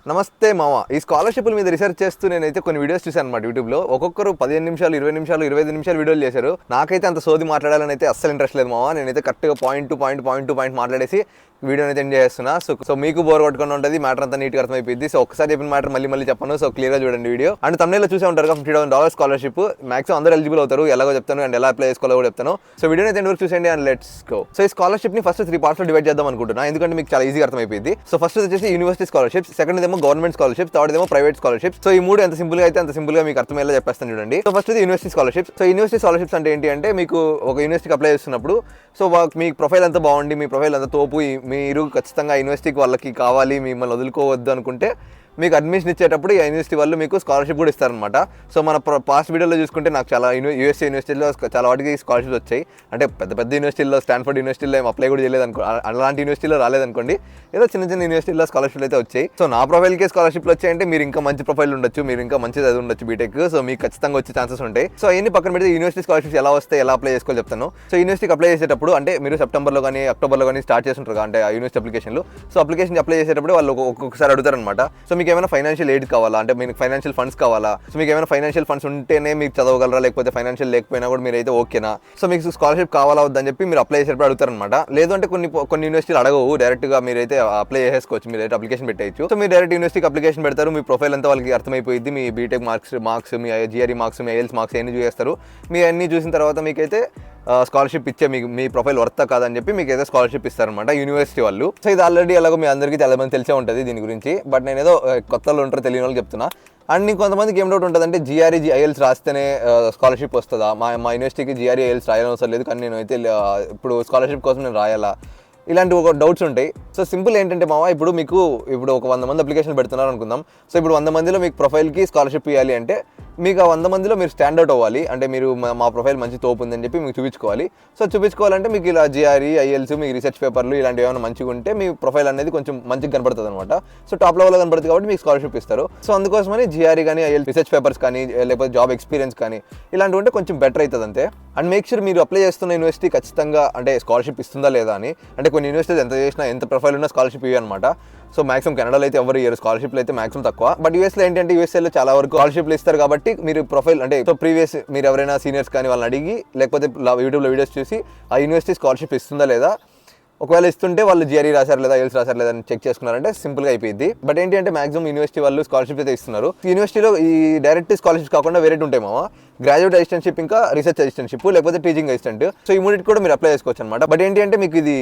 నమస్తే మామ. ఈ స్కాలర్షిప్ల మీద రీసెర్చ్ చేస్తూ నేనైతే కొన్ని వీడియోస్ చూసాను అనమాట యూట్యూబ్లో. ఒక్కొక్కరు 15 నిమిషాలు, 20 నిమిషాలు, 25 నిమిషాలు వీడియోలు చేశారు. నాకైతే అంత సోది మాట్లాడాలని అయితే అస్సలు ఇంట్రెస్ట్ లేదు మామ. నేనైతే కరెక్ట్గా పాయింట్ టు పాయింట్ మాట్లాడేసి వీడియోని అయితే ఎంజాయ్ చేస్తున్నా. సో మీకు బోర్ కొట్టుకుని ఉంటుంది, మ్యాటర్ అంతా నీట్గా అర్థమైపోయింది. సో ఒకసారి చెప్పిన మ్యాటర్ మళ్ళీ చెప్పాను. సో క్లియర్గా చూడండి వీడియో. అండ్ తమిళలో చూసే ఉంటారు $50,000 స్కాలర్షిప్. మాక్సిమం అందరూ ఎలిజిబుల్ అవుతారు. ఎలాగో చెప్తాను అండ్ ఎలా అప్లై చేసుకోవాలో కూడా చెప్తాను. సో వీడియోని అయితే వరకు చూసేయండి అండ్ లెట్స్ గో. సో ఈ స్కాలర్షిప్ని ఫస్ట్ 3 పార్ట్స్లో డివైడ్ చేద్దాం అనుకుంటున్నా, ఎందుకంటే మీకు చాలా ఈజీగా అర్థమైపోయింది. సో ఫస్ట్ వచ్చేసి యూనివర్సిటీ స్కాలర్షిప్స్, సెకండ్ ఏమో గవర్నమెంట్ స్కాలర్షిప్స్, థర్డ్ ఏమో ప్రైవేట్ స్కాలర్షిప్స్. సో ఈ మూడు ఎంత సింపుల్ గా అయితే అంత సింపుల్ గా మీకు అర్థమయ్యేలా చెప్పేస్తాను చూడండి. So first university scholarships. So university scholarships అంటే ఏంటి అంటే, మీకు ఒక యూనివర్సిటీకి అప్లై చేస్తున్నప్పుడు సో మీ ప్రొఫైల్ అంతా బాగుండి, మీ ప్రొఫైల్ అంతా తోపు, మీరు ఖచ్చితంగా యూనివర్సిటీకి వాళ్ళకి కావాలి, మిమ్మల్ని వదులుకోవద్దు అనుకుంటే మీకు అడ్మిషన్ ఇచ్చేటప్పుడు ఈ యూనివర్సిటీ వాళ్ళు మీకు స్కాలర్షిప్ కూడా ఇస్తారనమాట. సో మన పాస్ట్ వీడియోలో చూసుకుంటే నాకు చాలా యూఎస్ఏ యూనివర్సిటీలో చాలా వాటికి స్కాలర్షిప్స్ వచ్చాయి. అంటే పెద్ద యూనివర్సిటీలో, స్టాన్ఫర్డ్ యూనివర్సిటీలో ఏం అప్లై కూడా చేయలేదు అనుకో, అలాంటి యూనివర్సిటీలో రాలేదనుకోండి, ఏదో చిన్న యూనివర్సిటీలో స్కాలర్షిప్లు అయితే వచ్చాయి. సో నా ప్రొఫైల్కే స్కాలర్షిప్లు వచ్చాయంటే మీరు ఇంకా మంచి ప్రొఫైల్ ఉండొచ్చు, మీరు ఇంకా మంచి చదివి ఉండొచ్చు బీటెక్. సో మీకు ఖచ్చితంగా వచ్చే ఛాన్సెస్ ఉంటాయి. సో అవన్నీ పక్కన పెడితే యూనివర్సిటీ స్కాలర్షిప్స్ ఎలా వస్తాయి, ఎలా అప్లై చేసుకోవాలి చెప్తాను. సో యూనివర్సిటీకి అప్లై చేసేటప్పుడు అంటే మీరు సెప్టెంబర్లో కానీ అక్టోబర్లో కానీ స్టార్ట్ చేస్తుంటారు అంటే ఆ యూనివర్సిటీ అప్లికేషన్లు. సో అప్లికేషన్ అప్లై చేసేటప్పుడు వాళ్ళు ఒక్కొక్కసారి అడుగుతారనమాట. సో మీకు ఏమైనా ఫైనాన్షియల్ ఎయిడ్ కావాలా, అంటే మీకు ఫైనాన్షియల్ ఫండ్స్ కావాలా, సో మీకు ఏమైనా ఫైనాన్షియల్ ఫండ్స్ ఉంటేనే మీకు చదవగలరా, లేకపోతే ఫైనాన్షియల్ లేకపోయినా కూడా మీరు అయితే ఓకేనా, సో మీకు స్కాలర్షిప్ కావాలా వద్దని చెప్పి మీరు అప్లై చేసేటప్పుడు అడుగుతారనమాట. లేదు అంటే కొన్ని యూనివర్సిటీలు అడగవు, డైరెక్ట్గా మీరైతే అప్లై చేసుకోవచ్చు, మీరు అయితే అప్లికేషన్ పెట్టేయచ్చు. సో మీరు డైరెక్ట్ యూనివర్సిటీకి అప్లికేషన్ పెడతారు, మీ ప్రొఫైల్ అంతా వాళ్ళకి అర్థమైపోయింది, మీ బీటెక్ మార్క్స్, మీ జిఆర్ఈ మార్క్స్, మీ ఐఎల్స్ మార్క్స్ అన్ని చూసేస్తారు. మీ అన్ని చూసిన తర్వాత మీకైతే స్కాలర్షిప్ ఇచ్చే మీ ప్రొఫైల్ వర్తా కాదని చెప్పి మీకు ఏదో స్కాలర్షిప్ ఇస్తారనమాట యూనివర్సిటీ వాళ్ళు. సో ఇది ఆల్రెడీ అలాగో మీ అందరికీ చాలా మంది తెలిసే ఉంటుంది దీని గురించి, బట్ నేను ఏదో కొత్తలో ఉంటారో తెలియని వాళ్ళకి చెప్తున్నా. అండ్ కొంతమందికి ఏం డౌట్ ఉంటుందంటే, జిఆర్ఈ ఐఎల్స్ రాస్తేనే స్కాలర్షిప్ వస్తుందా, మా యూనివర్సిటీకి జిఆర్ఈ ఐఎల్స్ రాయాలని అవసరం లేదు, కానీ నేను అయితే ఇప్పుడు స్కాలర్షిప్ కోసం నేను రాయాలా, ఇలాంటి ఒక డౌట్స్ ఉంటాయి. సో సింపుల్ ఏంటంటే మామ, ఇప్పుడు ఒక 100 మంది అప్లికేషన్ పెడుతున్నారు అనుకుందాం. సో ఇప్పుడు 100 మందిలో మీకు ప్రొఫైల్కి స్కాలర్షిప్ ఇవ్వాలి అంటే మీకు ఆ 100 మందిలో మీరు స్టాండౌట్ అవ్వాలి. అంటే మీరు మా ప్రొఫైల్ మంచి తోపు ఉందని చెప్పి మీకు చూపించుకోవాలి. సో చూపించుకోవాలంటే మీకు ఇలా జిఆర్ఈ ఐఎల్స్, మీ రీసెర్చ్ పేపర్లు ఇలాంటివి ఏమైనా మంచిగా ఉంటే మీ ప్రొఫైల్ అనేది కొంచెం మంచిగా కనపడుతుంది అనమాట. సో టాప్ లెవెల్లో కనపడుతుంది కాబట్టి మీకు స్కాలర్షిప్ ఇస్తారు. సో అందుకోసమని జిఆర్ఈ కానీ ఐఎల్స్ రీసెర్చ్ పేపర్స్ కానీ లేకపోతే జాబ్ ఎక్స్పీరియన్స్ కానీ ఇలాంటివి ఉంటే కొంచెం బెటర్ అవుతుంది అంతే. అండ్ మేక్ షూర్ మీరు అప్లై చేస్తున్న యూనివర్సిటీ ఖచ్చితంగా అంటే స్కాలర్షిప్ ఇస్తుందా లేదా అని. అంటే కొన్ని యూనివర్సిటీస్ ఎంత చేసినా, ఎంత ప్రొఫైల్ ఉన్నా స్కాలర్షిప్ ఇవి అనమాట. సో మాక్సిమం కెనడాలో అయితే ఎవరు ఇయర్ స్కాలర్షిప్లు అయితే మాక్సిమం తక్కువ. బట్ యూఎస్లో ఏంటంటే, యూఎస్ఏలో చాలా వరకు స్కాలర్షిప్లు ఇస్తారు కాబట్టి మీరు ప్రొఫైల్ అంటే ప్రీవియస్ మీరు ఎవరైనా సీనియర్స్ కానీ వాళ్ళని అడిగి, లేకపోతే యూట్యూబ్లో వీడియోస్ చూసి ఆ యూనివర్సిటీ స్కాలర్షిప్ ఇస్తుందా లేదా, ఒకవేళ ఇస్తుంటే వాళ్ళు జిఆర్ఈ రాశారు లేదా ఐఎల్స్ రాశారు లేదా అని చెక్ చేసుకున్నారంటే సింపుల్గా అయిపోయింది. బట్ ఏంటి అంటే మాక్సిమం యూనివర్సిటీ వాళ్ళు స్కాలర్షిప్ అయితే ఇస్తున్నారు. యూనివర్సిటీలో ఈ డైరెక్ట్ స్కాలర్షిప్ కాకుండా వేరే ఉంటాయి మామ, గ్రాడ్యుయేట్ అసిస్టెంట్షిప్, ఇంకా రీసెర్చ్ అసిస్టెంట్షిప్, లేకపోతే టీచింగ్ అసిస్టెంట్. సో ఈ మూడింటి కూడా మీరు అప్లై చేసుకోవచ్చు అనమాట. బట్ ఏంటి అంటే మీకు ఇది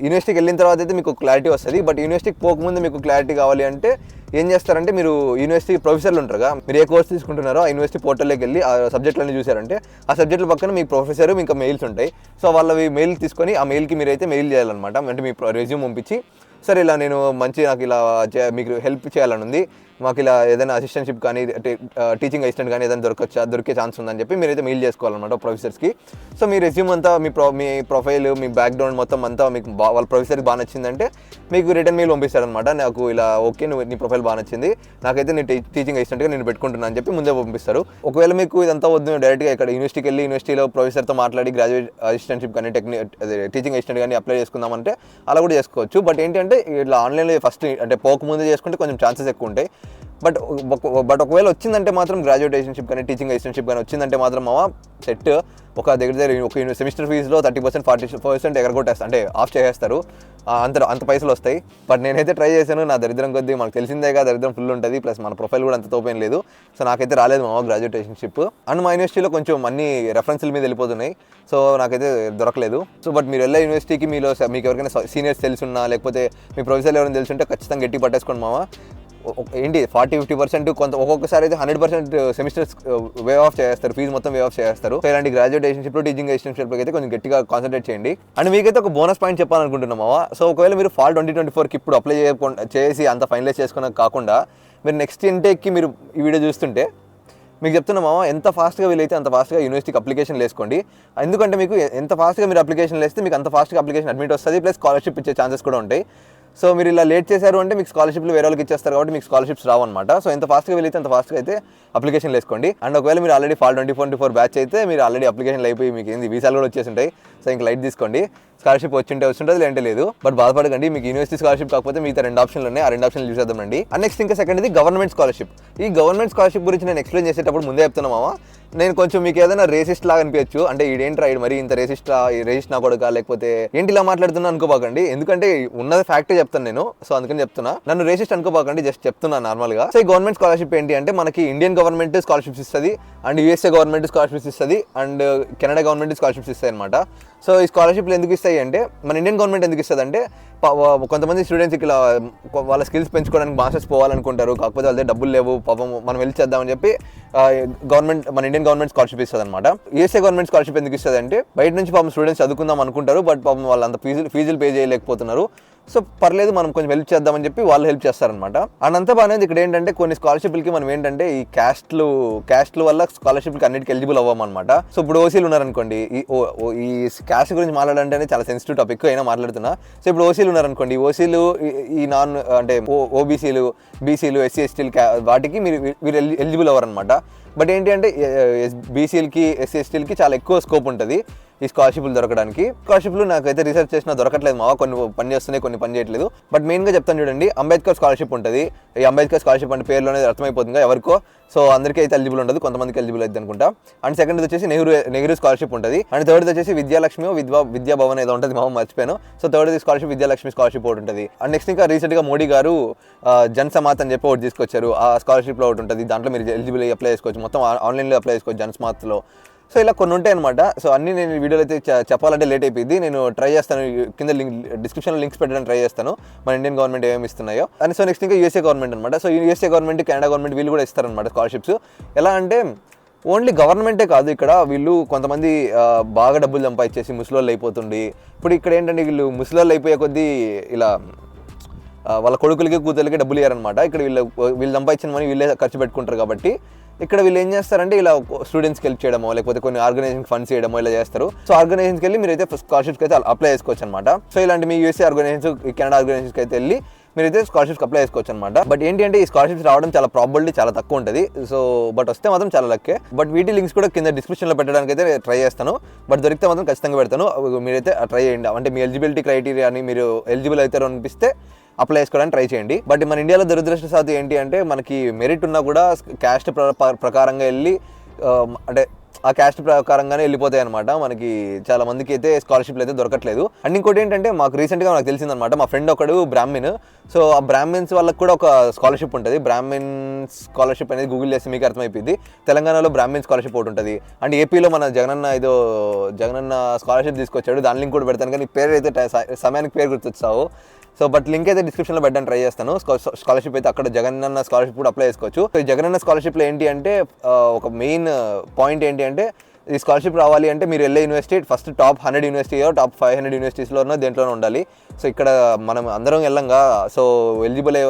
యూనివర్సిటీకి వెళ్ళిన తర్వాత అయితే మీకు క్లారిటీ వస్తుంది. బట్ యూనివర్సిటీకి పోకముందు మీకు క్లారిటీ కావాలి అంటే ఏం చేస్తారంటే, మీరు యూనివర్సిటీ ప్రొఫెసర్లు ఉంటారుగా, మీరు ఏ కోర్స్ తీసుకుంటున్నారో ఆ యూనివర్సిటీ పోర్టల్లోకి వెళ్ళి ఆ సబ్జెక్టులన్నీ చూసారంటే ఆ సబ్జెక్టుల పక్కన మీ ప్రొఫెసర్ ఇంకా మెయిల్స్ ఉంటాయి. సో వాళ్ళవి మెయిల్ తీసుకొని ఆ మెయిల్కి మీరైతే మెయిల్ చేయాలన్నమాట. అంటే మీ రెజ్యూమ్ పంపించి, సరే ఇలా నేను నాకు ఇలా మీకు హెల్ప్ చేయాలని ఉంది, మాకు ఇలా ఏదైనా అసిస్టెంట్షిప్ కానీ టీచింగ్ అసిస్టెంట్ కానీ ఏదైనా దొరికే ఛాన్స్ ఉందని చెప్పి మీరైతే మెయిల్ చేసుకోవాలన్నమాట ప్రొఫెసర్స్కి. సో మీ రెజ్యూమ్ అంతా మీ ప్రొఫైల్, మీ బ్యాక్గ్రౌండ్ మొత్తం అంతా మీకు వాళ్ళ ప్రొఫెసర్కి బాగా నచ్చిందంటే మీకు రిటర్న్ మెయిల్ పంపిస్తారనమాట. నాకు ఇలా ఓకే, నీ ప్రొఫైల్ బాగా నచ్చింది, నాకైతే నీ టీచింగ్ అసిస్టెంట్గా నేను పెట్టుకుంటున్నాను అని చెప్పి ముందే పంపిస్తారు. ఒకవేళ మీకు ఇదంతా వద్దు, డైరెక్ట్గా ఇక్కడ యూనివర్సిటీకి వెళ్ళి యూనివర్సిటీలో ప్రొఫెసర్తో మాట్లాడి గ్రాడ్యుయేట్ అసిస్టెంట్షిప్ కానీ టీచింగ్ అసిస్టెంట్ కానీ అప్లై చేసుకుందామంటే అలా కూడా చేసుకోవచ్చు. బట్ ఏంటంటే ఇట్లా ఆన్లైన్లో ఫస్ట్ అంటే పోకముందే చేసుకుంటే కొంచెం ఛాన్సెస్ ఎక్కువ ఉంటాయి. బట్ ఒకవేళ వచ్చిందంటే మాత్రం గ్రాడ్యుయేట్ అసిస్టెంట్షిప్ కానీ టీచింగ్ అసిస్టెంట్షిప్ కానీ వచ్చిందంటే మాత్రం సెట్ ఒక సెమిస్టర్ ఫీజులో 30%, 40% ఎగరగొట్టేస్తారు, అంటే ఆఫ్ చేసేస్తారు. అంత పైసలు వస్తాయి. బట్ నేనైతే ట్రై చేశాను, నా దరిద్రం కొద్దీ మనకు తెలిసిందేగా, దరిద్రం ఫుల్ ఉంటుంది, ప్లస్ మన ప్రొఫైల్ కూడా అంత తోపేం లేదు. సో నాకైతే రాలేదు గ్రాడ్యుయేట్ అసిస్టెంట్షిప్. అండ్ మా యూనివర్సిటీలో కొంచెం అన్ని రెఫరెన్స్ల మీద వెళ్ళిపోతున్నాయి, సో నాకైతే దొరకలేదు. సో బట్ మీరు వెళ్ళే యూనివర్సిటీకి మీకు ఎవరికైనా సీనియర్స్ తెలుసున్నా, లేకపోతే మీ ప్రొఫెసర్ ఎవరైనా తెలుసుంటే ఖచ్చితంగా గట్టి పట్టేసుకోండి ఏంటి 40-50% ఒక్కొక్కసారి అయితే 100% సెమిస్టర్స్ వే ఆఫ్ చేస్తారు, ఫీజు మొత్తం వే ఆఫ్ చేస్తారు. సో ఇలాంటి గ్రాడ్యుయేట్ అసిస్టెంట్షిప్, టీచింగ్ అసిస్టెంట్షిప్ అయితే కొంచెం గట్టిగా కాన్సన్ట్రేట్ చేయండి. అండ్ మీకైతే ఒక బోనస్ పాయింట్ చెప్పాలనుకుంటున్నామా. సో ఒకవేళ మీరు ఫాల్ 2024కి ఇప్పుడు అప్లై చేసి అంత ఫైనలైజ్ చేసుకున్న కాకుండా మీరు నెక్స్ట్ ఇంటేక్కి మీరు ఈ వీడియో చూస్తుంటే మీకు చెప్తున్నామా, ఎంత ఫాస్ట్గా వీలైతే అంత ఫాస్ట్గా యూనివర్సిటీకి అప్లికేషన్ వేసుకోండి. ఎందుకంటే మీకు ఎంత ఫాస్ట్గా మీరు అప్లికేషన్ వేస్తే మీకు అంత ఫాస్ట్గా అప్లికేషన్ అడ్మిట్ వస్తుంది, ప్లస్ స్కాలర్షిప్ ఇచ్చే ఛాన్సెస్ కూడా ఉంటాయి. సో మీరు ఇలా లేట్ చేశారు అంటే మీకు స్కాలర్షిప్లు వేరే వాళ్ళకి ఇచ్చేస్తారు కాబట్టి మీకు స్కాలర్షిప్స్ రావన్నమాట. సో ఎంత ఫాస్ట్గా వెళ్ళితే అంత ఫాస్ట్గా అయితే అప్లికేషన్ వేసుకోండి. అండ్ ఒకవేళ మీరు ఆల్రెడీ ఫాల్ 2024 బ్యాచ్ అయితే మీరు ఆల్రెడీ అప్లికేషన్లు అయిపోయి మీకు ఏంది వీసాలు కూడా వచ్చేసి ఉంటాయి. సో ఇంకా లైట్ తీసుకోండి. స్కాలర్షిప్ వచ్చింటుంది లేదంటే లేదు. బట్ బాధపడకండి, మీకు యూనివర్సిటీ స్కాలర్షిప్ కాకపోతే మిగతా 2 ఆప్షన్లు ఉన్నాయి. ఆ 2 ఆప్షన్లు యూజ్ చేద్దామండి. అండ్ నెక్స్ట్ ఇంకా సెకండ్ ఇది గవర్నమెంట్ స్కాలర్షిప్. ఈ గవర్నమెంట్ స్కాలర్షిప్ గురించి నేను ఎక్స్ప్లెయిన్ చేసేటప్పుడు ముందే చెప్తున్నా మామ, నేను కొంచెం మీకు ఏదైనా రేసిస్ట్ లాగా అనిపించచ్చు, అంటే ఈడేంట్రా మరి ఇంత రేసిస్ట్ నా కొడుక లేకపోతే ఏంటి ఇలా మాట్లాడుతున్నా అనుకోబాకండి. ఎందుకంటే ఉన్నది ఫ్యాక్టే చెప్తాను నేను, సో అందుకని చెప్తున్నా. నన్ను రేసిస్ట్ అనుకోబాకండి, జస్ట్ చెప్తున్నా నార్మల్ గా. సో ఈ గవర్నమెంట్ స్కాలర్షిప్ ఏంటి అంటే మనకి ఇండియన్ గవర్నమెంట్ స్కాలర్షిప్స్ ఇస్తుంది, అండ్ యూఎస్ఏ గవర్నమెంట్ స్కాలర్షిప్స్ ఇస్తుంది, అండ్ కెనడా గవర్నమెంట్ స్కాలర్షిప్స్ ఇస్తాయి అనమాట. సో ఈ స్కాలర్షిప్లు ఎందుకు ఇస్తాయి అంటే, మన ఇండియన్ గవర్నమెంట్ ఎందుకు ఇస్తుంది అంటే, కొంతమంది స్టూడెంట్స్ ఇలా వాళ్ళ స్కిల్స్ పెంచుకోవడానికి మాస్టర్స్ పోవాలనుకుంటారు, కాకపోతే వాళ్ళ డబ్బులు లేవు, పాపం మనం వెళ్ళి చేద్దామని చెప్పి గవర్నమెంట్ మన ఇండియన్ గవర్నమెంట్ స్కాలర్షిప్ ఇస్తుంది అనమాట. యూఎస్ఏ గవర్నమెంట్ స్కాలర్షిప్ ఎందుకు ఇస్తుంది అంటే, బయట నుంచి పాపం స్టూడెంట్స్ చదువుకుందాం అనుకుంటారు, బట్ పాపం వాళ్ళు అంత ఫీజులు పే చేయలేకపోతున్నారు. సో పర్లేదు మనం కొంచెం హెల్ప్ చేద్దామని చెప్పి వాళ్ళు హెల్ప్ చేస్తారనమాట. అండ్ అంతా బాగానే. ఇక్కడ ఏంటంటే కొన్ని స్కాలర్షిప్లకి మనం ఏంటంటే ఈ క్యాస్ట్లు వల్ల స్కాలర్షిప్కి అన్నిటికి ఎలిజిబుల్ అవ్వమన్నమాట. సో ఇప్పుడు ఓసీలు ఉన్నారనుకోండి, ఈ క్యాస్ట్ గురించి మాట్లాడాలంటే చాలా సెన్సిటివ్ టాపిక్ అయినా మాట్లాడుతున్నా. సో ఇప్పుడు ఓసీలు ఉన్నారనుకోండి, ఓసీలు ఈ నాన్ అంటే ఓబీసీలు, బీసీలు, ఎస్సీ ఎస్టీలు వాటికి మీరు ఎలిజిబుల్ అవ్వరనమాట. బట్ ఏంటి అంటే బీసీలకి, ఎస్సీ ఎస్టీలకి చాలా ఎక్కువ స్కోప్ ఉంటుంది ఈ స్కాలర్షిప్లు దొరకడానికి. స్కాలర్షిప్లు నాకైతే రీసెర్చ్ చేసినా దొరకట్లేదు మావా, కొన్ని పని చేస్తున్నాయి, కొన్ని పని చేయట్లేదు. బట్ మెయిన్గా చెప్తాను చూడండి, అంబేద్కర్ స్కాలర్షిప్ ఉంటుంది. ఈ అంబేద్కర్ స్కాలర్షిప్ అంటే పేరులోనే అర్థమైపోతుంది ఎవరికో. సో అందరికీ అయితే ఎలిజిబుల్ ఉండదు, కొంతమందికి ఎలిజిబుల్ అయితే అనుకుంటా. అండ్ సెకండ్ వచ్చేసి నెహ్రూ స్కాలర్షిప్ ఉంటుంది. అండ్ థర్డ్ వచ్చేసి విద్యాలక్ష్మి విద్యాభవన్ ఏదో ఉంటుంది మామ, మర్చిపోయాను. So third scholarship Vidyalakshmi scholarship ఒకటి ఉంటుంది. అండ్ నెక్స్ట్ ఇంకా రీసెంట్గా మోడీ గారు జన్ సమాత్ అని చెప్పి ఒకటి తీసుకొచ్చారు. ఆ స్కాలర్షిప్లో ఒకటి ఉంటుంది, దాంట్లో మీరు ఎలిజిబుల్ అప్లై చేసుకోవచ్చు, మొత్తం ఆన్లైన్లో అప్లై చేసుకోవచ్చు జన్ సమాత్లో. సో ఇలా కొన్ని ఉంటాయి అనమాట. సో అన్నీ నేను వీడియోలో అయితే చెప్పాలంటే లేట్ అయిపోయింది. నేను ట్రై చేస్తాను, కింద డిస్క్రిప్షన్లో లింక్స్ పెట్టడానికి ట్రై చేస్తాను మన ఇండియన్ గవర్నమెంట్ ఏమేమి ఇస్తున్నాయో. అండ్ సో నెక్స్ట్ ఇంకా యూఎస్ఏ గవర్నమెంట్ అనమాట. So USA government, Canada government వీళ్ళు కూడా ఇస్తారనమాట స్కాలర్షిప్స్. ఎలా అంటే ఓన్లీ గవర్నమెంటే కాదు, ఇక్కడ వీళ్ళు కొంతమంది బాగా డబ్బులు సంపాదించేసి ముసలోళ్ళు అయిపోతుండి. ఇప్పుడు ఇక్కడ ఏంటంటే వీళ్ళు ముసలోళ్ళు అయిపోయే కొద్దీ ఇలా వాళ్ళ కొడుకులకి కూతుర్లకి డబ్బులు ఇవ్వరనమాట. ఇక్కడ వీళ్ళు సంపాదించిన మనీ వీళ్ళే ఖర్చు పెట్టుకుంటారు కాబట్టి ఇక్కడ వీళ్ళు ఏం చేస్తారంటే ఇలా స్టూడెంట్స్కి హెల్ప్ చేయడమో లేకపోతే కొన్ని ఆర్గనైజేషన్ ఫండ్స్ చేయడమో ఇలా చేస్తారు. సో ఆర్గనైజేషన్కి వెళ్ళి మీరైతే స్కాలర్షిప్కి అయితే అప్లై చేసుకోవచ్చు అనమాట. సో ఇలాంటి మీ యూఎస్ఏ ఆర్గనైజేషన్, కెనడా ఆర్గనైజేషన్కి అయితే వెళ్ళి మీరైతే స్కాలర్షిప్కి అప్లై చేసుకోవచ్చు అనమాట. బట్ ఏంటి అంటే ఈ స్కాలర్షిప్స్ రావడం చాలా ప్రాబిలిటీ చాలా తక్కువ ఉంటుంది. సో బట్ వస్తే మాత్రం చాలా లక్కే. బట్ వీటి లింక్స్ కూడా కింద డిస్క్రిప్షన్లో పెట్టడానికి అయితే ట్రై చేస్తాను. బట్ దొరికితే మాత్రం ఖచ్చితంగా పెడతాను, మీరైతే ట్రై చేయండి. అంటే మీ ఎలిజిబిలిటీ క్రైటీరియాని మీరు ఎలిజిబుల్ అవుతారు అనిపిస్తే అప్లై చేసుకోవడానికి ట్రై చేయండి. బట్ మన ఇండియాలో దురదృష్టవశాత్తు ఏంటి అంటే మనకి మెరిట్ ఉన్నా కూడా క్యాస్ట్ ప్రకారంగా వెళ్ళి అంటే ఆ క్యాస్ట్ ప్రకారంగానే వెళ్ళిపోతాయి అనమాట. మనకి చాలా మందికి అయితే స్కాలర్షిప్లు అయితే దొరకట్లేదు. అండ్ ఇంకోటి ఏంటంటే మాకు రీసెంట్గా నాకు తెలిసిందనమాట, మా ఫ్రెండ్ ఒకడు బ్రాహ్మిన్. సో ఆ బ్రాహ్మిన్స్ వాళ్ళకి కూడా ఒక స్కాలర్షిప్ ఉంటుంది. బ్రాహ్మిన్స్ స్కాలర్షిప్ అనేది గూగుల్ చేస్తే మీకు అర్థమైపోయింది. తెలంగాణలో బ్రాహ్మిన్ స్కాలర్షిప్ ఒకటి ఉంటుంది. అండ్ ఏపీలో మన జగనన్న స్కాలర్షిప్ తీసుకొచ్చాడు, దాని లింక్ కూడా పెడతాను, కానీ పేరు అయితే సమయానికి పేరు గుర్తొచ్చావు. సో బట్ లింక్ అయితే డిస్క్రిప్షన్లో పెట్టడానికి ట్రై చేస్తాను. స్కాలర్షిప్ అయితే అక్కడ జగనన్న స్కాలర్షిప్ కూడా అప్లై చేసుకోవచ్చు. సో ఈ జగనన్న స్కాలర్షిప్లో ఏంటి అంటే ఒక మెయిన్ పాయింట్ ఏంటి అంటే ఈ స్కాలర్షిప్ రావాలి అంటే మీరు వెళ్ళే యూనివర్సిటీ ఫస్ట్ టాప్ 100 యూనివర్సిటీయో టాప్ 500 యూనివర్సిటీస్లోనో దేంట్లోనే ఉండాలి. సో ఇక్కడ మనం అందరం వెళ్ళంగా, so eligible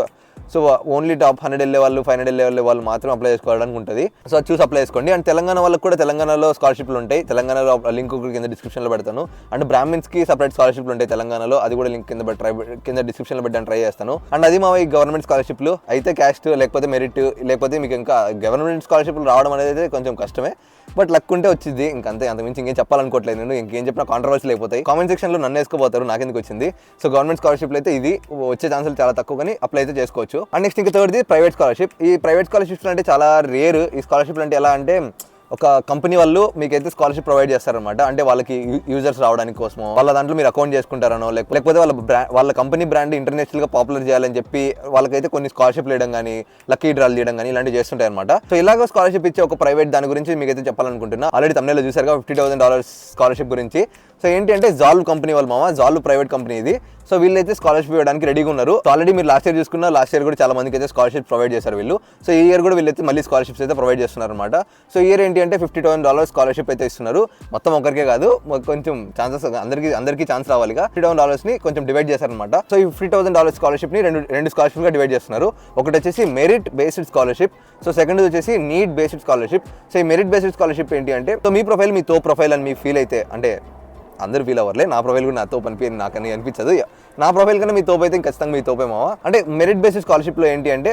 so only top 100 వెళ్ళే వాళ్ళు 500 వెళ్ళే వాళ్ళు మాత్రం అప్లై చేసుకోవడానికి ఉంటుంది. సో అది చూసి అప్లై చేసుకోండి. అండ్ తెలంగాణ వాళ్ళకి కూడా తెలంగాణలో స్కాలర్షిప్లు ఉంటాయి, తెలంగాణలో లింక్ కింద డిస్క్రిప్షన్లో పెడతాను. అండ్ బ్రాహ్మిన్స్కి సపరేట్ స్కాలర్షిప్లు ఉంటాయి తెలంగాణలో, అది కూడా లింక్ కింద డిస్క్రిప్షన్లో పెట్టడానికి ట్రై చేస్తాను. అండ్ అది మా ఈ గవర్నమెంట్ స్కాలర్షిప్లు అయితే క్యాస్ట్ లేకపోతే మెరిట్ లేకపోతే మీకు ఇంకా గవర్నమెంట్ స్కాలర్షిప్లు రావడం అనేది కొంచెం కష్టమే. బట్ లక్ ఉంటే వచ్చింది, ఇంకంతే, అంతకుమించి ఇంకేం చెప్పాలనుకోవట్లేదు నేను. ఇంకేం చెప్పినా కాంట్రవర్సీలు అయిపోతాయి, కామెంట్ సెక్షన్లో నన్ను వేసుకోపోతారు నాకెందుకు వచ్చింది. సో గవర్నమెంట్ స్కాలర్షిప్లు అయితే ఇది వచ్చే ఛాన్సులు చాలా తక్కువ, కానీ అప్లై అయితే చేసుకోవచ్చు. అండ్ నెక్స్ట్ ఇంకా థర్డ్ది ప్రైవేట్ స్కాలర్షిప్. ఈ ప్రైవేట్ స్కాలర్షిప్స్ అంటే చాలా రేర్. ఈ స్కాలర్షిప్లు అంటే ఎలా అంటే ఒక కంపెనీ వాళ్ళు మీకైతే స్కాలర్షిప్ ప్రొవైడ్ చేస్తారనమాట. అంటే వాళ్ళకి యూజర్స్ రావడానికి కోసమో, వాళ్ళ దాంట్లో మీరు అకౌంట్ చేసుకుంటారనో, లేకపోతే వాళ్ళ కంపెనీ బ్రాండ్ ఇంటర్నేషనల్గా పాపులర్ చేయాలని చెప్పి వాళ్ళకైతే కొన్ని స్కాలర్షిప్లు ఇవ్వడం కానీ లక్కీ డ్రాలు చేయడం కానీ ఇలాంటివి చేస్తుంటాయి అనమాట. సో ఇలాగ స్కాలర్షిప్ ఇచ్చే ఒక ప్రైవేట్ దాని గురించి మీకైతే చెప్పాలనుకుంటున్నా. ఆల్రెడీ తమిళలో చూసారుగా $50,000 స్కాలర్షిప్ గురించి. సో ఏంటి అంటే జాల్వ్ కంపెనీ వాళ్ళు మామ, జాల్వ్ ప్రైవేట్ కంపెనీ ఇది. సో వీళ్ళైతే స్కాలర్షిప్ ఇవ్వడానికి రెడీగా ఉన్నారు. సో ఆల్రెడీ మీరు లాస్ట్ ఇయర్ చూసుకున్నా, లాస్ట్ ఇయర్ కూడా చాలా మందికి అయితే స్కాలర్షిప్ ప్రొవైడ్ చేశారు వీళ్ళు. సో ఈ ఇయర్ కూడా వీళ్ళైతే మళ్ళీ స్కాలర్షిప్స్ అయితే ప్రొవైడ్ చేస్తున్నారు అనమాట. సో ఈ ఇయర్ ఏంటి అంటే $50,000 స్కాలర్షిప్ అయితే ఇస్తున్నారు. మొత్తం ఒకరికే కాదు, కొంచెం ఛాన్సెస్ అందరికీ ఛాన్స్ రావాలిగా. $50,000 కొంచెం డివైడ్ చేశారనమాట. సో ఈ $50,000 స్కాలర్షిప్ని రెండు స్కాలర్షిప్గా డివైడ్ చేస్తున్నారు. ఒకటి వచ్చేసి merit based scholarship, so second వచ్చేసి నీడ్ బేస్డ్ స్కాలర్షిప్. సో ఈ మెరిట్ బేస్డ్ స్కాలర్షిప్ ఏంటి అంటే, సో మీ ప్రొఫైల్ మీ తో ప్రొఫైల్ అని మీకు ఫీల్ అయితే, అంటే అందరూ ఫీల్ అవ్వర్లే, నా ప్రొఫైల్ కూడా నాతో నాకని అనిపించదు. నా ప్రొఫైల్ కన్నా మీ తోపు అయితే ఖచ్చితంగా మీ తోపే మావా. అంటే మెరిట్ బేసిస్ స్కాలర్షిప్లో ఏంటి అంటే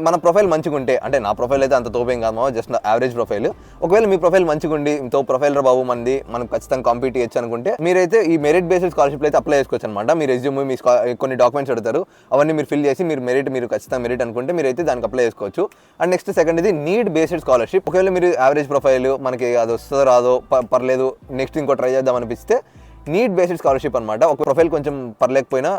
మన ప్రొఫైల్ మంచిగా ఉంటే, అంటే నా ప్రొఫైల్ అయితే అంత తోపేం కాదు మావా, జస్ట్ యావరేజ్ ప్రొఫైల్. ఒకవేళ మీ ప్రొఫైల్ మంచిగా ఉండి తో ప్రొఫైల్ రా బాబు మంది మనం ఖచ్చితంగా కాంపీట్ చేయొచ్చు అనుకుంటే మీరైతే ఈ మెరిట్ బేసిస్ స్కాలర్షిప్ అయితే అప్లై చేసుకోవచ్చు అనమాట. మీ రెజ్యూమ్, మీ కొన్ని డాక్యుమెంట్స్ అడుగుతారు, అవన్నీ మీరు ఫిల్ చేసి మీరు ఖచ్చితంగా మెరిట్ అనుకుంటే మీరైతే దానికి అప్లై చేసుకోవచ్చు. అండ్ నెక్స్ట్ సెకండ్ ఇది నీడ్ బేస్డ్ స్కాలర్షిప్. ఒకవేళ మీరు యావరేజ్ ప్రొఫైల్ మనకి అది వస్తుందో రాదో పర్లేదు నెక్స్ట్ ఇంకో ట్రై చేద్దాం అనిపిస్తే నీడ్ బేస్డ్ స్కాలర్షిప్ అనమాట. ఒక ప్రొఫైల్ కొంచెం పర్లేకపోయినా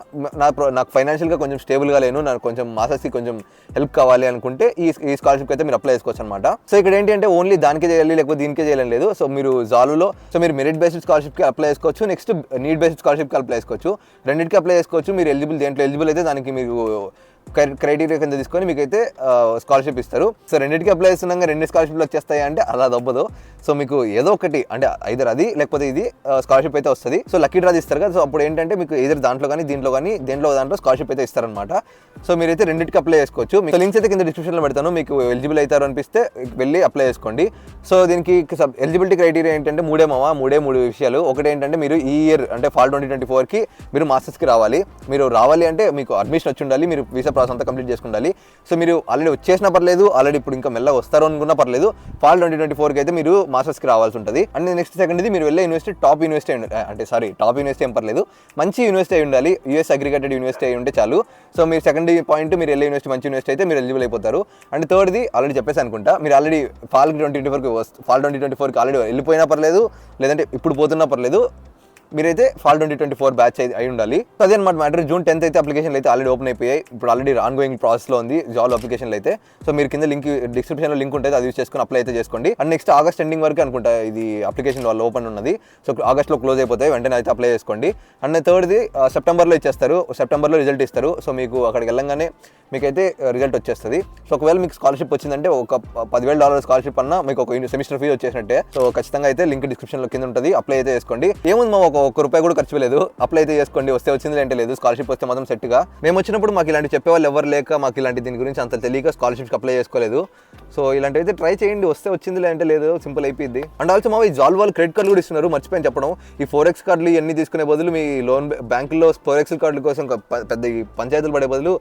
నాకు ఫైనాన్షియల్గా కొంచెం స్టేబుల్గా లేను, నాకు కొంచెం మాసెస్కి కొంచెం హెల్ప్ కావాలి అనుకుంటే ఈ స్కాలర్షిప్ అయితే మీరు అప్లై చేసుకోవచ్చు అనమాట. సో ఇక్కడ ఏంటి అంటే ఓన్లీ దానికే చేయాలి లేకపోతే దీనికే చేయాలని లేదు. సో మీరు జాలులో మీరు మెరిట్ బేస్డ్ స్కాలర్షిప్కి అప్లై చేసుకోవచ్చు, నెక్స్ట్ నీడ్ బేస్డ్ స్కాలర్షిప్కి అప్లై చేసుకోవచ్చు, రెండింటికి అప్లై చేసుకోవచ్చు. మీరు దేంట్లో ఎలిజిబుల్ అయితే దానికి మీరు క్రైటీరియా కింద తీసుకొని మీకైతే స్కాలర్షిప్ ఇస్తారు. సో రెండింటికి అప్లై చేస్తున్నాక రెండు స్కాలర్షిప్లు వచ్చేస్తాయి అంటే అలా దొబ్బదు. సో మీకు ఏదో ఒకటి అంటే ఐదర్ అది లేకపోతే ఇది స్కాలర్షిప్ అయితే వస్తుంది. సో లక్కీ డ్రా ఇస్తారు కదా, సో అప్పుడు ఏంటంటే మీకు ఏదైనా దాంట్లో కానీ దేంట్లో స్కాలర్షిప్ అయితే ఇస్తారనమాట. సో మీరైతే రెండింటికి అప్లై చేసుకోవచ్చు. మీకు లింక్స్ అయితే కింద డిస్క్రిప్షన్లో పెడతాను, మీకు ఎలిజిబుల్ అవుతారు అనిపిస్తే వెళ్ళి అప్లై చేసుకోండి. సో దీనికి ఎలిజిబిలిటీ క్రైటీరియా ఏంటంటే మూడు విషయాలు. ఒకటి ఏంటంటే మీరు ఈ ఇయర్ అంటే ఫాల్ 2024కి మీరు మాస్టర్స్కి రావాలి అంటే మీకు అడ్మిషన్ వచ్చి ఉండాలి, మీరు వీసా ప్రాసెస్ అంతా కంప్లీట్ చేసుకుండాలి. సో మీరు ఆల్రెడీ వచ్చేసినా పర్లేదు, ఆల్రెడీ ఇప్పుడు ఇంకా మెల్లగా వస్తారు అనుకున్నా పర్లేదు, ఫాల్ 2024కి అయితే మీరు మాస్టర్స్కి రావాల్సి ఉంటుంది. అండ్ నెక్స్ట్ సెకండ్ ఇది మీరు వెళ్ళే యూనివర్సిటీ టాప్ యూనివర్సిటీ ఏం పర్లేదు, మంచి యూనివర్సిటీ అయి ఉండాలి, యూఎస్ అగ్రిగేటెడ్ యూనివర్సిటీ అయి ఉంటే చాలు. సో మీరు సెకండ్ పాయింట్ మీరు వెళ్ళే యూనివర్సిటీ మంచి యూనివర్సిటీ అయితే మీరు ఎలిజిబుల్ అయిపోతారు. అండ్ థర్డ్ది ఆల్రెడీ చెప్పేసి అనుకుంటా, మీరు ఆల్రెడీ ఫాల్ 2024కి ఆల్రెడీ వెళ్ళిపోయినా పర్లేదు, లేదంటే ఇప్పుడు పోతున్నా పర్లేదు, మీరైతే ఫాల్ 2024 బ్యాచ్ అయి ఉండాలి. అదే అనమాట మ్యాటర్. జూన్ 10th అయితే అప్లికేషన్లు అయితే ఆల్రెడీ ఓపెన్ అయిపోయాయి, ఇప్పుడు ఆల్రెడీ ఆన్గోయింగ్ ప్రాసెస్లో ఉంది జాబ్ అప్లికేషన్లు అయితే. సో మీరు కింద డిస్క్రిప్షన్లో లింక్ ఉంటుంది, అది యూస్ చేసుకొని అప్లై అయితే చేసుకోండి. అండ్ నెక్స్ట్ ఆగస్ట్ ఎండింగ్ వరకు అనుకుంటా ఇది అప్లికేషన్ వాళ్ళు ఓపెన్ ఉన్నది. సో ఆగస్ట్లో క్లోజ్ అయిపోతాయి, వెంటనే అయితే అప్లై చేసుకోండి. అండ్ థర్డ్ది సెప్టెంబర్లో ఇచ్చేస్తారు, సెప్టెంబర్లో రిజల్ట్ ఇస్తారు. సో మీకు అక్కడికి వెళ్ళంగానే మీకైతే రిజల్ట్ వచ్చేస్తుంది. సో ఒకవేళ మీకు స్కాలర్షిప్ వచ్చిందంటే ఒక $10,000 స్కాలర్షిప్ అన్నా మీకు ఒక సెమిస్టర్ ఫీజు వచ్చేసినట్టే. సో ఖచ్చితంగా అయితే లింక్ డిస్క్రిప్షన్లో కింద ఉంటుంది, అప్లై అయితే చేసుకోండి. ఏముంది మా ఒక్క రూపాయి కూడా ఖర్చు లేదు, అప్లై అయితే చేసుకోండి. వస్తే వచ్చింది అంటే లేదు, స్కాలర్షిప్ వస్తే మాత్రం సెట్గా. మేము వచ్చినప్పుడు మాకు ఇలాంటి చెప్పేవాళ్ళు ఎవరు లేక, మాకు ఇలాంటి దీని గురించి అంత తెలియక స్కాలర్షిప్కి అప్లై చేసుకోలేదు. సో ఇలాంటివి అయితే ట్రై చేయండి, వస్తే వచ్చింది అంటే లేదు, సింపుల్ అయిపోయింది. అండ్ ఆల్సో మా ఈ జాల్ వాళ్ళు క్రెడిట్ కార్డులు కూడా ఇస్తున్నారు, మర్చిపోయాను చెప్పడం. ఈ 4X కార్డులు ఇవన్నీ తీసుకునే బదులు మీ లోన్ బ్యాంకుల్లో 4X కార్డుల కోసం పెద్ద పంచాయతీలు పడే బదులు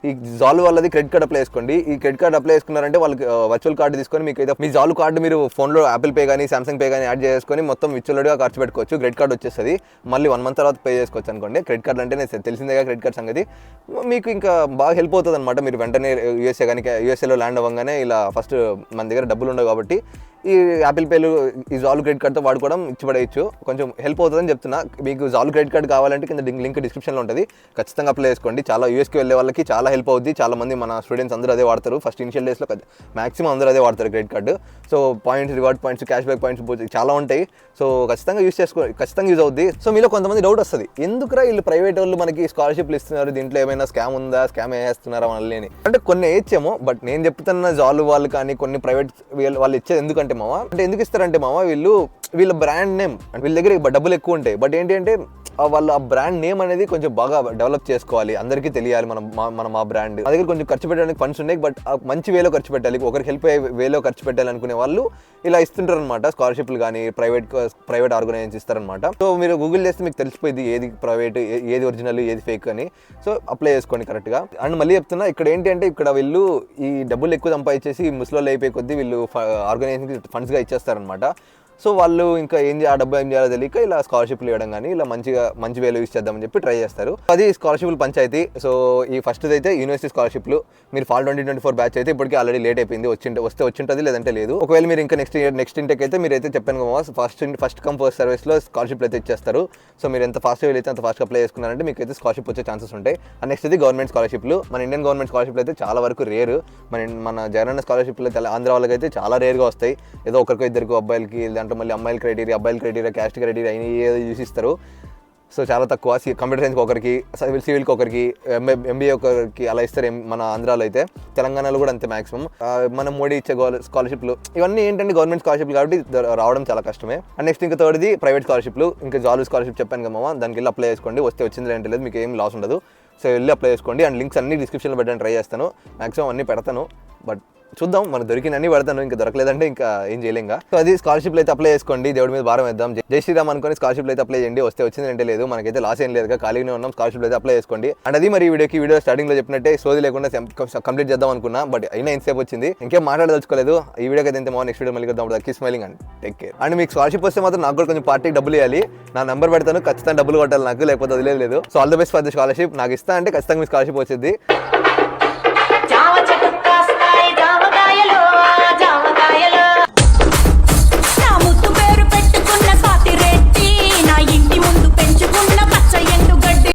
ఈ జాలు వాళ్ళది క్రెడిట్ కార్డ్ అప్లై చేసుకోండి. ఈ క్రెడిట్ కార్డ్ అప్లై చేసుకున్నారంటే వాళ్ళకి వర్చువల్ కార్డు తీసుకొని మీకు అయితే మీ జాలు కార్డు మీరు ఫోన్లో యాపిల్ పే కానీ సామ్సంగ్ పే కానీ యాడ్ చేసుకొని మొత్తం విచ్చువల్గా ఖర్చు పెట్టుకోవచ్చు. క్రెడిట్ కార్డ్ వచ్చేస్తుంది, మళ్ళీ 1 month తర్వాత పే చేసుకోవచ్చు అనుకోండి. క్రెడిట్ కార్డ్ అంటే నేను తెలిసిందేగా క్రెడిట్ కార్డ్ సంగతి, మీకు ఇంకా బాగా హెల్ప్ అవుతుంది అనమాట. మీరు వెంటనే యూఎస్ఏలో ల్యాండ్ అవ్వగానే ఇలా ఫస్ట్ మన దగ్గర డబ్బులు ఉండవు కాబట్టి ఈ యాపిల్ పేలు ఈ జాలు క్రెడిట్ కార్డ్తో వాడుకోవడం ఇచ్చిపడేయచ్చు, కొంచెం హెల్ప్ అవుతుందని చెప్తున్నా. మీకు జాలు క్రెడిట్ కార్డ్ కావాలంటే కింద లింక్ డిస్క్రిప్షన్లో ఉంటుంది, ఖచ్చితంగా అప్లై చేసుకోండి. చాలా యూఎస్కి వెళ్ళే వాళ్ళకి చాలా హెల్ప్ అవుద్ది. చాలా మంది మన స్టూడెంట్స్ అందరూ అదే వాడతారు, ఫస్ట్ ఇనిషియల్ డేస్లో మాక్సిమం అందరూ అదే వాడతారు credit card. So points, reward points, cash back points చాలా ఉంటాయి. సో ఖచ్చితంగా యూజ్ అవుద్ది. సో మీలో కొంతమంది డౌట్ వస్తుంది, ఎందుకురా వీళ్ళు ప్రైవేట్ వాళ్ళు మనకి స్కాలర్షిప్లు ఇస్తున్నారు, దీంట్లో ఏమైనా స్కామ్ ఉందా, స్కామ్ వేస్తున్నారా వాళ్ళని అంటే కొన్ని వేయచ్చేమో. బట్ నేను చెప్తున్న జాలు వాళ్ళు కానీ కొన్ని ప్రైవేట్ వాళ్ళు ఇచ్చేది ఎందుకంటే మావా, అంటే ఎందుకు ఇస్తారంటే మావా, వీళ్ళ బ్రాండ్ నేమ్ వీళ్ళ దగ్గర డబ్బులు ఎక్కువ ఉంటాయి. బట్ ఏంటి అంటే వాళ్ళు ఆ బ్రాండ్ నేమ్ అనేది కొంచెం బాగా డెవలప్ చేసుకోవాలి, అందరికీ తెలియాలి మనం ఆ బ్రాండ్. మా దగ్గర కొంచెం ఖర్చు పెట్టడానికి ఫండ్స్ ఉన్నాయి, బట్ మంచి వేలో ఖర్చు పెట్టాలి, ఒకరికి హెల్ప్ అయ్యే వేలో ఖర్చు పెట్టాలి అనుకునే వాళ్ళు ఇలా ఇస్తుంటారు అనమాట. స్కాలర్షిప్లు కానీ ప్రైవేట్ ఆర్గనైజేషన్స్ ఇస్తారనమాట. సో మీరు గూగుల్ చేస్తే మీకు తెలిసిపోయింది ఏది ప్రైవేట్, ఏది ఒరిజినల్, ఏది ఫేక్ అని. సో అప్లై చేసుకోండి కరెక్ట్గా. అండ్ మళ్ళీ చెప్తున్నా, ఇక్కడ ఏంటి అంటే ఇక్కడ వీళ్ళు ఈ డబ్బులు ఎక్కువ సంపాదించేసి ముసలోళ్ళు అయిపోయి కొద్దీ వీళ్ళు ఆర్గనైజేషన్కి ఫండ్స్గా ఇచ్చేస్తారనమాట. సో వాళ్ళు ఇంకా ఆ డబ్బు ఏం చేయాలో తెలియక ఇలా స్కాలర్షిప్లు ఇవ్వడం కానీ ఇలా మంచి వేలో యూజ్ చేద్దామని చెప్పి ట్రై చేస్తారు. అది స్కాలర్షిప్లు పంచాయతీ. సో ఈ ఫస్ట్ అయితే యూనివర్సిటీ స్కాలర్షిప్లు మీరు ఫాల్ 2024 బ్యాచ్ అయితే ఇప్పటికీ ఆల్రెడీ లేట్ అయిపోయింది, వస్తే వచ్చింటుంది, లేదంటే లేదు. ఒకవేళ మీరు ఇంకా నెక్స్ట్ ఇంటెక్ అయితే మీరు అయితే చెప్పాను కదా, ఫస్ట్ కమ్ ఫస్ట్ సర్వీస్లో స్కాలర్షిప్లు అయితే ఇచ్చేస్తారు. సో మీరు ఎంత ఫాస్ట్గా వెళ్ళి అంత ఫాస్ట్గా అప్లై చేసుకున్నారంటే మీకు అయితే స్కాలర్షిప్ వచ్చే ఛాన్సెస్ ఉంటాయి. అండ్ నెక్స్ట్ ఇది గవర్నమెంట్ స్కాలర్షిప్లు. మన ఇండియన్ గవర్నమెంట్ స్కాలర్షిప్లు అయితే చాలా వరకు రేరు. మన జగనన్న స్కాలర్షిప్లు ఆంధ్ర వాళ్ళకి అయితే చాలా రేర్గా వస్తాయి. ఏదో ఒకరికో ఇద్దరికి అబ్బాయిలకి, దాంట్లో మళ్ళీ అమ్మాయిల క్రైటీరియా, క్యాస్ట్ క్రైటీరియా అయినా ఏదో చూసిస్తారు. సో చాలా తక్కువ. కంప్యూటర్ సైన్స్కి ఒకరికి, సివిల్కి ఒకరికి, ఎంబీఏ ఒకరికి అలా ఇస్తారు మన ఆంధ్రాలో అయితే. తెలంగాణలో కూడా అంతే మ్యాక్సిమం. మన మోడీ ఇచ్చే స్కాలర్షిప్లు ఇవన్నీ ఏంటంటే గవర్నమెంట్ స్కాలర్షిప్లు కాబట్టి రావడం చాలా కష్టమే. అండ్ నెక్స్ట్ ఇంకా థర్డ్ది ప్రైవేట్ స్కాలర్షిప్లు. ఇంకా జాబ్ స్కాలర్షిప్ చెప్పాను కదా, దానికి వెళ్ళి అప్లై చేసుకోండి, వస్తే వచ్చింది అంటే లేదు, మీకు ఏం లాస్ ఉండదు. సో వెళ్ళి అప్లై చేసుకోండి. అండ్ లింక్స్ అన్ని డిస్క్రిప్షన్లో పెట్టడానికి ట్రై చేస్తాను, మ్యాక్సిమం అన్నీ పెడతాను. బట్ చూద్దాం, మనకు దొరికినన్ని పడతాను, ఇంకా దొరకలేదంటే ఇంకా ఏం చేయలేం. సో అది స్కాలర్షిప్ అయితే అప్లై చేసుకోండి, దేవుడి మీద భారం వేద్దాం. జై శ్రీరామ్ అనుకుని స్కాలర్షిప్ అయితే అప్లై చేయండి, వస్తే వచ్చింది అంటే లేదు, మనకైతే లాస్ ఏం లేదు, ఖాళీగానే ఉన్నాం. స్కాలర్షిప్ అయితే అప్లై చేసుకోండి. అండ్ అది మరి వీడియో స్టార్టింగ్ లో చెప్పినట్టే సోది లేకుండా కంప్లీట్ చేద్దాం అనుకున్నా, బట్ అయినా ఎంతసేపు వచ్చింది, ఇంకేం మాట్లాడదలుచుకోలేదు. ఈ వీడియోకి అయితే నెక్స్ట్ వీడియో మళ్ళీ కలుద్దాం. Keep smiling and take care. And మీకు స్కాలర్షిప్ వస్తే మాత్రం నాకు కూడా కొంచెం పార్టీకి డబ్బులు ఇవ్వాలి, నా నెంబర్ పెడతాను, ఖచ్చితంగా డబ్బులు కొట్టాలి నాకు, లేకపోతే వదిలేదు. So all the best for the scholarship. నాకు ఇస్తా అంటే ఖచ్చితంగా మీ స్కాలర్షిప్ వచ్చింది.